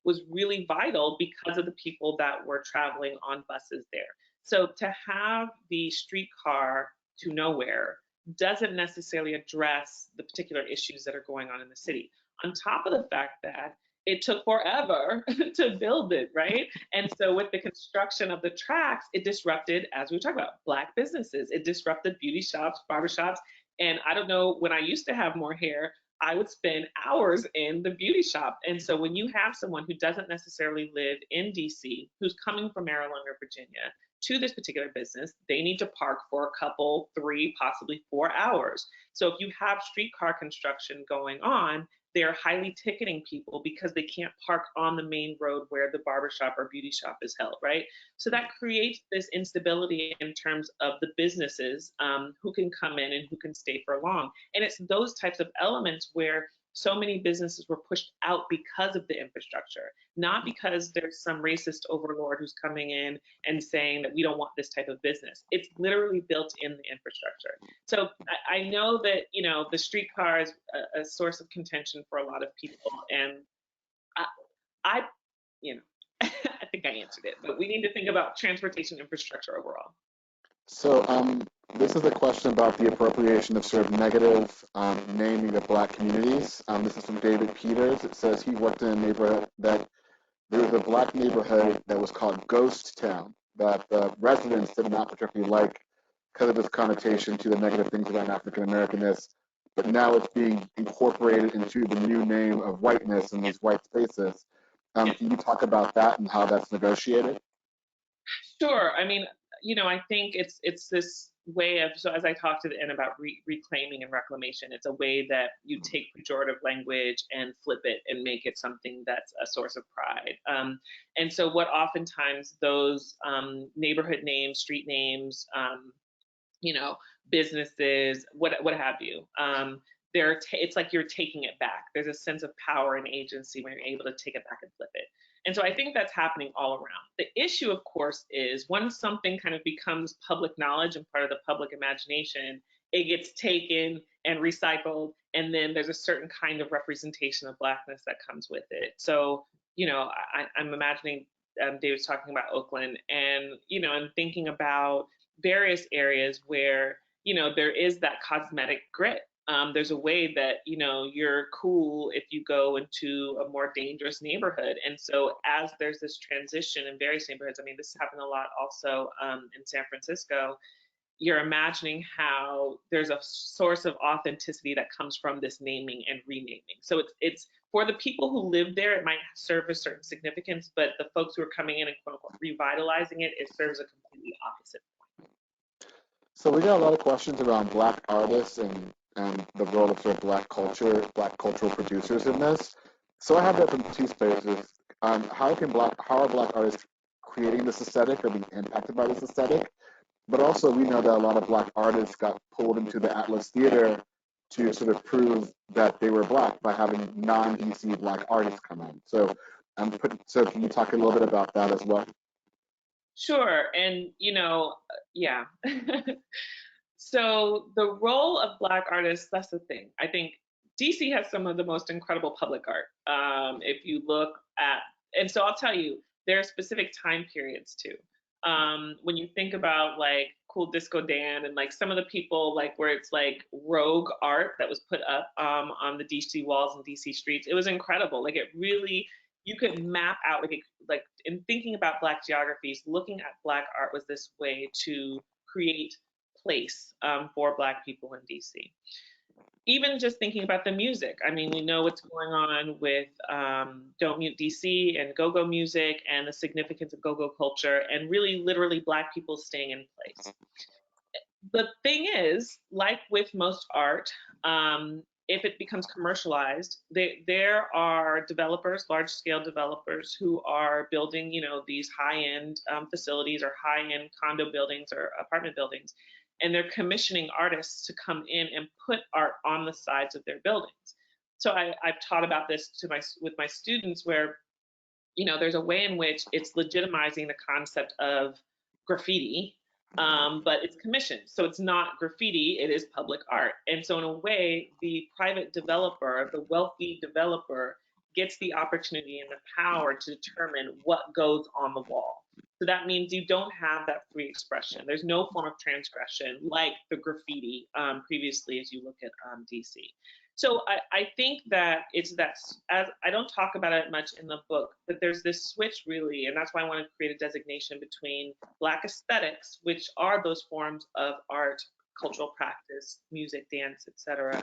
was really vital because of the people that were traveling on buses there. So to have the streetcar to nowhere doesn't necessarily address the particular issues that are going on in the city. On top of the fact that it took forever to build it, right? And so with the construction of the tracks, it disrupted, as we talked about, Black businesses. It disrupted beauty shops, barbershops. And I don't know, when I used to have more hair, I would spend hours in the beauty shop. And so when you have someone who doesn't necessarily live in DC, who's coming from Maryland or Virginia to this particular business, they need to park for a couple, 3, possibly 4 hours. So if you have streetcar construction going on, they're highly ticketing people because they can't park on the main road where the barbershop or beauty shop is held, right? So that creates this instability in terms of the businesses who can come in and who can stay for long. And it's those types of elements where so many businesses were pushed out because of the infrastructure, not because there's some racist overlord who's coming in and saying that we don't want this type of business. It's literally built in the infrastructure. So I know that, the streetcar is a source of contention for a lot of people. And I I think I answered it, but we need to think about transportation infrastructure overall. So this is a question about the appropriation of sort of negative naming of Black communities. This is from David Peters. It says he worked in a neighborhood that there was a Black neighborhood that was called Ghost Town that the residents did not particularly like because of its connotation to the negative things around African Americanness. But now it's being incorporated into the new name of whiteness in these white spaces. Can you talk about that and how that's negotiated? Sure. I mean, I think it's this way of, so as I talked to the end about reclaiming and reclamation, it's a way that you take pejorative language and flip it and make it something that's a source of pride. And so what oftentimes those neighborhood names, street names, businesses, what have you, it's like you're taking it back. There's a sense of power and agency when you're able to take it back and flip it. And so I think that's happening all around. The issue, of course, is once something kind of becomes public knowledge and part of the public imagination, it gets taken and recycled, and then there's a certain kind of representation of Blackness that comes with it. So, I'm imagining David's talking about Oakland, and, I'm thinking about various areas where, there is that cosmetic grit. There's a way that you're cool if you go into a more dangerous neighborhood. And so as there's this transition in various neighborhoods, I mean, this happened a lot also in San Francisco. You're imagining how there's a source of authenticity that comes from this naming and renaming. So it's for the people who live there, it might serve a certain significance, but the folks who are coming in and quote unquote revitalizing it, it serves a completely opposite. So we got a lot of questions around Black artists and the role of sort of Black culture, Black cultural producers in this. So I have that from two spaces. How are Black artists creating this aesthetic or being impacted by this aesthetic? But also we know that a lot of Black artists got pulled into the Atlas Theater to sort of prove that they were Black by having non-DC Black artists come in. So so can you talk a little bit about that as well? Sure. And, yeah. So the role of Black artists, that's the thing. I think DC has some of the most incredible public art. If you look at, and so I'll tell you, there are specific time periods too. When you think about like Cool Disco Dan and like some of the people like where it's like rogue art that was put up on the DC walls and DC streets, it was incredible. Like it really, you could map out like in thinking about Black geographies, looking at Black art was this way to create place for Black people in DC. Even just thinking about the music, I mean, we know what's going on with Don't Mute DC and go-go music and the significance of go-go culture and really literally Black people staying in place. The thing is, like with most art, if it becomes commercialized, there are developers, large-scale developers, who are building, these high-end facilities or high-end condo buildings or apartment buildings, and they're commissioning artists to come in and put art on the sides of their buildings. So I've taught about this with my students, where there's a way in which it's legitimizing the concept of graffiti, but it's commissioned. So it's not graffiti, it is public art. And so, in a way, the private developer, the wealthy developer, gets the opportunity and the power to determine what goes on the wall. So that means you don't have that free expression. There's no form of transgression like the graffiti previously, as you look at DC. So I think that it's that, as I don't talk about it much in the book, but there's this switch really, and that's why I want to create a designation between Black aesthetics, which are those forms of art, cultural practice, music, dance, etc.,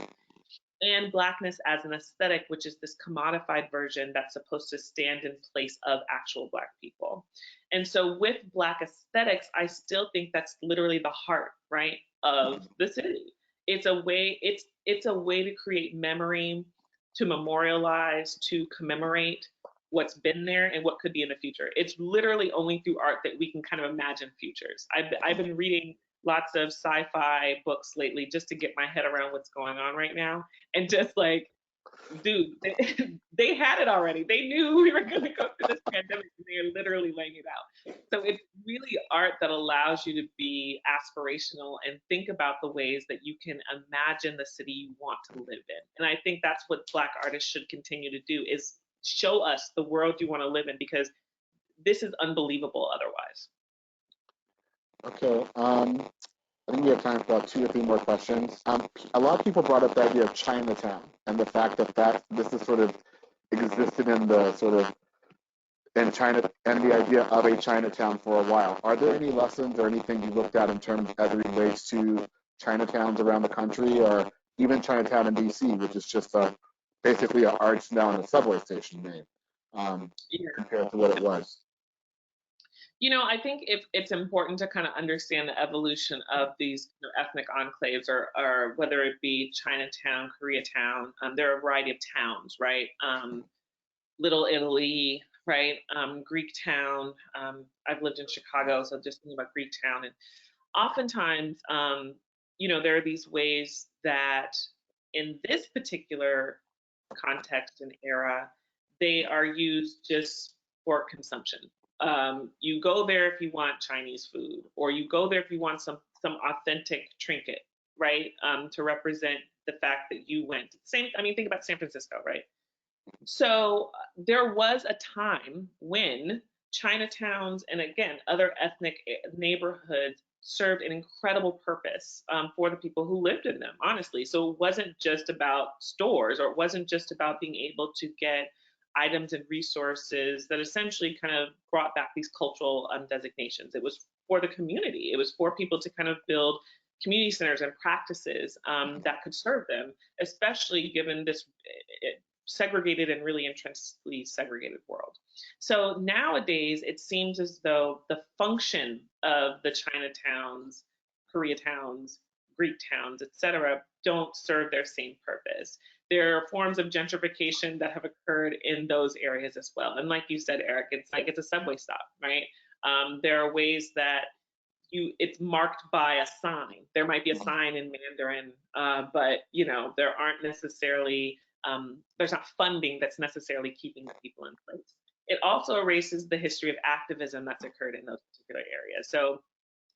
and Blackness as an aesthetic, which is this commodified version that's supposed to stand in place of actual Black people. And so with Black aesthetics, I still think that's literally the heart, right, of the city. It's a way to create memory, to memorialize, to commemorate what's been there and what could be in the future. It's literally only through art that we can kind of imagine futures. I've been reading lots of sci-fi books lately just to get my head around what's going on right now, and just like, dude, they had it already. They knew we were going to go through this pandemic, and they are literally laying it out. So it's really art that allows you to be aspirational and think about the ways that you can imagine the city you want to live in. And I think that's what Black artists should continue to do, is show us the world you want to live in, because this is unbelievable otherwise. Okay. I think we have time for about 2 or 3 more questions. A lot of people brought up the idea of Chinatown and the fact that this is sort of existed in the sort of in China, and the idea of a Chinatown for a while. Are there any lessons or anything you looked at in terms as it relates to Chinatowns around the country, or even Chinatown in DC, which is just basically an arch now in a subway station name, Yeah. compared to what it was? I think it's important to kind of understand the evolution of these ethnic enclaves, or whether it be Chinatown, Koreatown. There are a variety of towns, right? Little Italy, right? Greek town. I've lived in Chicago, so just thinking about Greek town. And oftentimes, there are these ways that in this particular context and era, they are used just for consumption. You go there if you want Chinese food, or you go there if you want some authentic trinket, right? To represent the fact that you went. Same. I mean, think about San Francisco, right? So there was a time when Chinatowns and, again, other ethnic neighborhoods served an incredible purpose for the people who lived in them, honestly. So it wasn't just about stores, or it wasn't just about being able to get items and resources that essentially kind of brought back these cultural designations. It was for the community. It was for people to kind of build community centers and practices that could serve them, especially given this segregated and really intrinsically segregated world. So nowadays, it seems as though the function of the Chinatowns, Koreatowns, Greek towns, etc., don't serve their same purpose. There are forms of gentrification that have occurred in those areas as well. And like you said, Eric, it's like it's a subway stop, right? There are ways that it's marked by a sign. There might be a sign in Mandarin, but there aren't necessarily there's not funding that's necessarily keeping the people in place. It also erases the history of activism that's occurred in those particular areas. So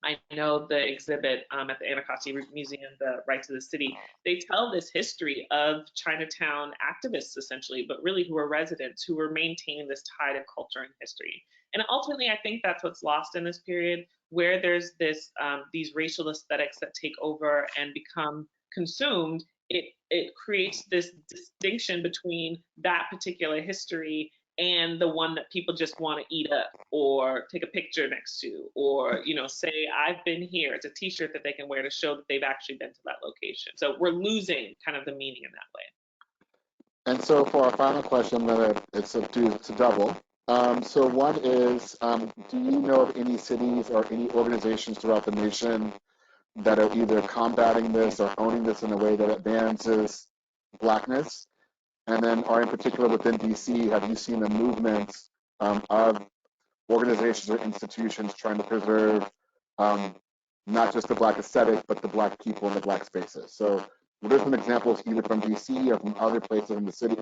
I know the exhibit at the Anacostia Museum, the Right to the City, they tell this history of Chinatown activists, essentially, but really who are residents, who were maintaining this tide of culture and history. And ultimately, I think that's what's lost in this period, where there's these racial aesthetics that take over and become consumed. It creates this distinction between that particular history and the one that people just want to eat up or take a picture next to, or say I've been here. It's a T-shirt that they can wear to show that they've actually been to that location. So we're losing kind of the meaning in that way. And so for our final question, it's a double. So one is, do you know of any cities or any organizations throughout the nation that are either combating this or owning this in a way that advances Blackness? And then, or in particular within DC, have you seen a movement of organizations or institutions trying to preserve not just the Black aesthetic, but the Black people and the Black spaces? So what are some examples either from DC or from other places in the city,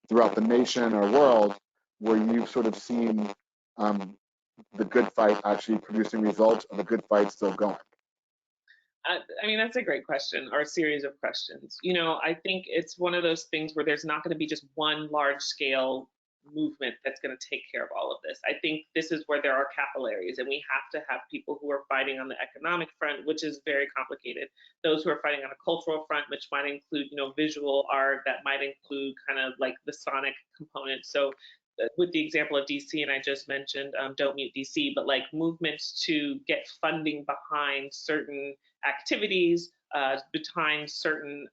throughout the nation or world, where you've sort of seen um, the good fight actually producing results, and the good fight still going? I mean, that's a great question, or a series of questions. I think it's one of those things where there's not going to be just one large scale movement that's going to take care of all of this. I think this is where there are capillaries, and we have to have people who are fighting on the economic front, which is very complicated. Those who are fighting on a cultural front, which might include, visual art, that might include kind of like the sonic component. So with the example of DC, and I just mentioned Don't Mute DC, but like movements to get funding behind certain activities, behind certain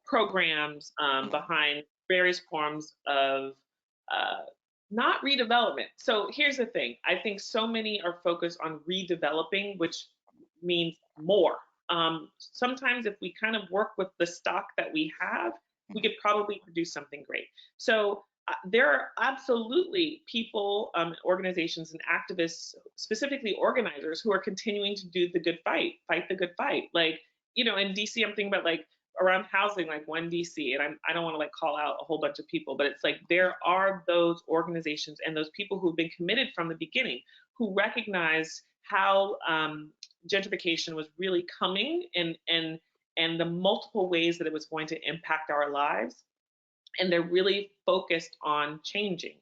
programs, behind various forms of not redevelopment. So here's the thing. I think so many are focused on redeveloping, which means more. Sometimes if we kind of work with the stock that we have, we could probably produce something great. So there are absolutely people, organizations, and activists, specifically organizers, who are continuing to do the good fight the good fight. Like, in DC, I'm thinking about like around housing, like One DC, and I don't want to like call out a whole bunch of people, but it's like there are those organizations and those people who've been committed from the beginning, who recognize how gentrification was really coming, and the multiple ways that it was going to impact our lives, and they're really focused on changing.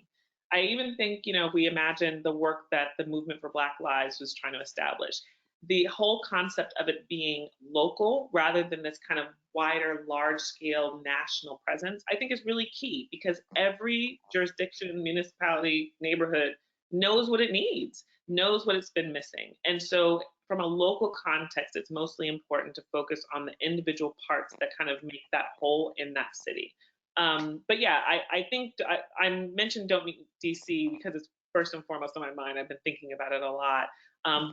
I even think, if we imagine the work that the Movement for Black Lives was trying to establish, the whole concept of it being local rather than this kind of wider, large scale national presence, I think is really key, because every jurisdiction, municipality, neighborhood knows what it needs, knows what it's been missing. And so from a local context, it's mostly important to focus on the individual parts that kind of make that whole in that city. But yeah, I think I mentioned Don't Meet DC because it's first and foremost on my mind. I've been thinking about it a lot.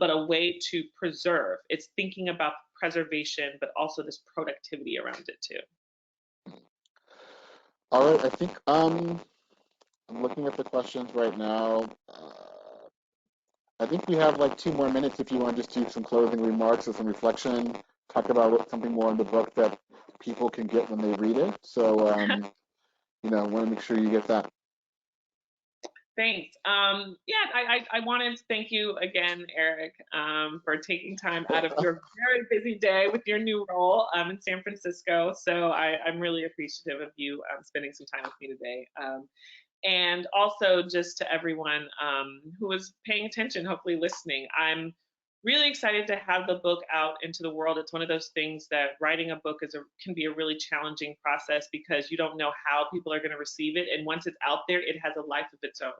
But a way to preserve. It's thinking about preservation, but also this productivity around it too. All right, I think I'm looking at the questions right now. I think we have like 2 more minutes if you want to just do some closing remarks or some reflection, talk about something more in the book that people can get when they read it. So, I want to make sure you get that. Thanks. Yeah, I wanted to thank you again, Eric, for taking time out of your very busy day with your new role in San Francisco. So I'm really appreciative of you spending some time with me today. And also just to everyone who was paying attention, hopefully listening. I'm really excited to have the book out into the world. It's one of those things that writing a book can be a really challenging process, because you don't know how people are going to receive it. And once it's out there, it has a life of its own.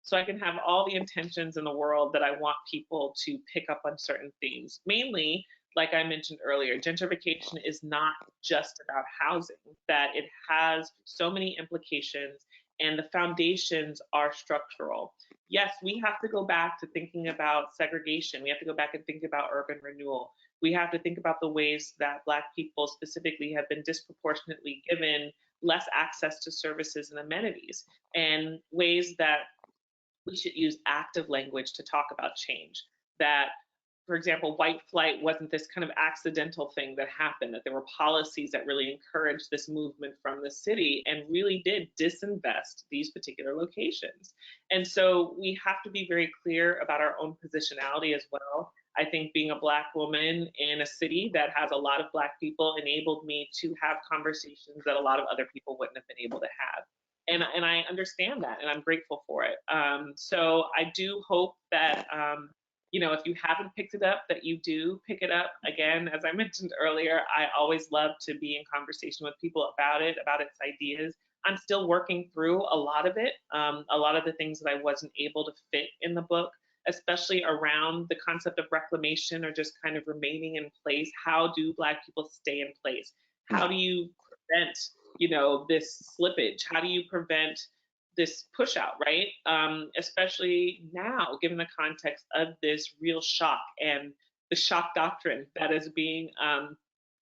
So I can have all the intentions in the world that I want people to pick up on certain themes. Mainly, like I mentioned earlier, gentrification is not just about housing, that it has so many implications, and the foundations are structural. Yes, we have to go back to thinking about segregation. We have to go back and think about urban renewal. We have to think about the ways that Black people specifically have been disproportionately given less access to services and amenities, and ways that we should use active language to talk about change. That, for example, white flight wasn't this kind of accidental thing that happened, that there were policies that really encouraged this movement from the city and really did disinvest these particular locations. And so we have to be very clear about our own positionality as well. I think being a Black woman in a city that has a lot of Black people enabled me to have conversations that a lot of other people wouldn't have been able to have. And I understand that, and I'm grateful for it. So I do hope that if you haven't picked it up, that you do pick it up. Again, as I mentioned earlier, I always love to be in conversation with people about it, about its ideas. I'm still working through a lot of it, a lot of the things that I wasn't able to fit in the book, especially around the concept of reclamation or just kind of remaining in place. How do Black people stay in place? How do you prevent, this slippage? How do you prevent this push out, right? Especially now, given the context of this real shock and the shock doctrine that is being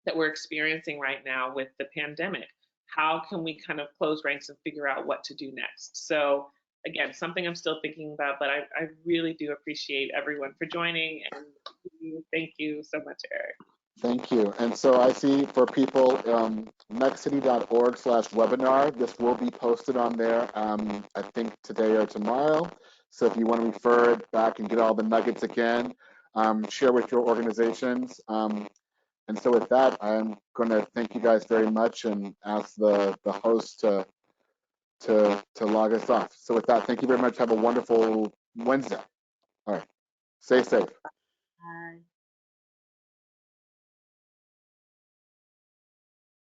that we're experiencing right now with the pandemic. How can we kind of close ranks and figure out what to do next? So again, something I'm still thinking about, but I really do appreciate everyone for joining, and thank you so much, Eric. Thank you. And so I see for people, nextcity.org/webinar, this will be posted on there, I think today or tomorrow. So if you want to refer it back and get all the nuggets again, share with your organizations. And so with that, I'm going to thank you guys very much and ask the host to log us off. So with that, thank you very much. Have a wonderful Wednesday. All right. Stay safe. Bye.